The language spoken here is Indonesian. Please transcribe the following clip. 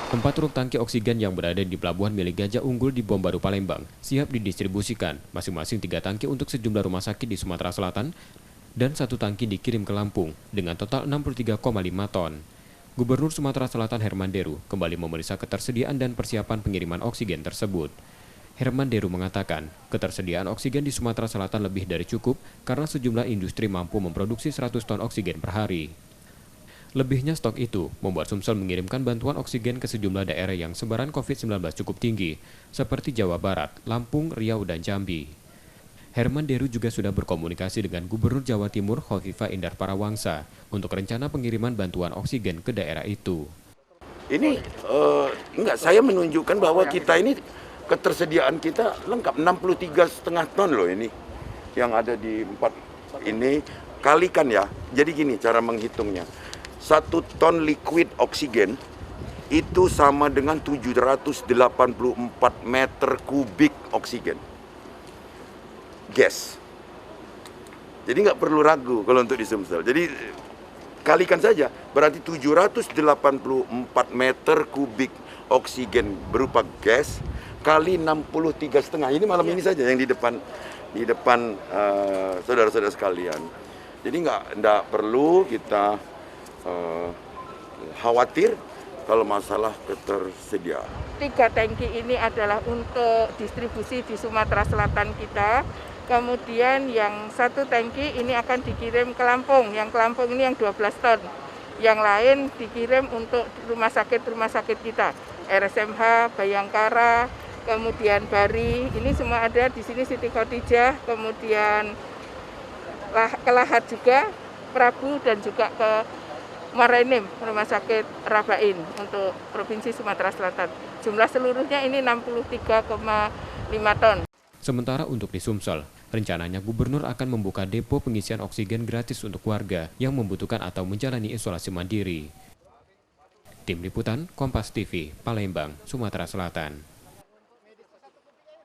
Empat truk tangki oksigen yang berada di pelabuhan milik Gajah Unggul di Bom Baru, Palembang, siap didistribusikan, masing-masing 3 tangki untuk sejumlah rumah sakit di Sumatera Selatan, dan 1 tangki dikirim ke Lampung, dengan total 63,5 ton. Gubernur Sumatera Selatan Herman Deru kembali memeriksa ketersediaan dan persiapan pengiriman oksigen tersebut. Herman Deru mengatakan, ketersediaan oksigen di Sumatera Selatan lebih dari cukup karena sejumlah industri mampu memproduksi 100 ton oksigen per hari. Lebihnya stok itu membuat Sumsel mengirimkan bantuan oksigen ke sejumlah daerah yang sebaran COVID-19 cukup tinggi, seperti Jawa Barat, Lampung, Riau, dan Jambi. Herman Deru juga sudah berkomunikasi dengan Gubernur Jawa Timur Khofifah Indar Parawangsa untuk rencana pengiriman bantuan oksigen ke daerah itu. Ini saya menunjukkan bahwa kita ini ketersediaan kita lengkap 63,5 ton loh ini yang ada di 4 ini, kalikan ya. Jadi gini cara menghitungnya. 1 ton liquid oksigen itu sama dengan 784 meter kubik oksigen gas. Jadi nggak perlu ragu kalau untuk di Sumsel. Jadi kalikan saja, berarti 784 meter kubik oksigen berupa gas kali 63,5. Ini malam ini saja yang di depan saudara-saudara sekalian. Jadi nggak perlu kita khawatir kalau masalah ketersediaan. 3 tangki ini adalah untuk distribusi di Sumatera Selatan kita. Kemudian yang 1 tangki ini akan dikirim ke Lampung. Yang ke Lampung ini yang 12 ton. Yang lain dikirim untuk rumah sakit kita. RSMH, Bayangkara, kemudian Bari. Ini semua ada di sini, Siti Khadijah, kemudian ke Lahat juga, Prabu, dan juga ke Marinim, Rumah Sakit Rabain untuk Provinsi Sumatera Selatan. Jumlah seluruhnya ini 63,5 ton. Sementara untuk di Sumsel, rencananya Gubernur akan membuka depo pengisian oksigen gratis untuk warga yang membutuhkan atau menjalani isolasi mandiri. Tim Liputan Kompas TV, Palembang, Sumatera Selatan.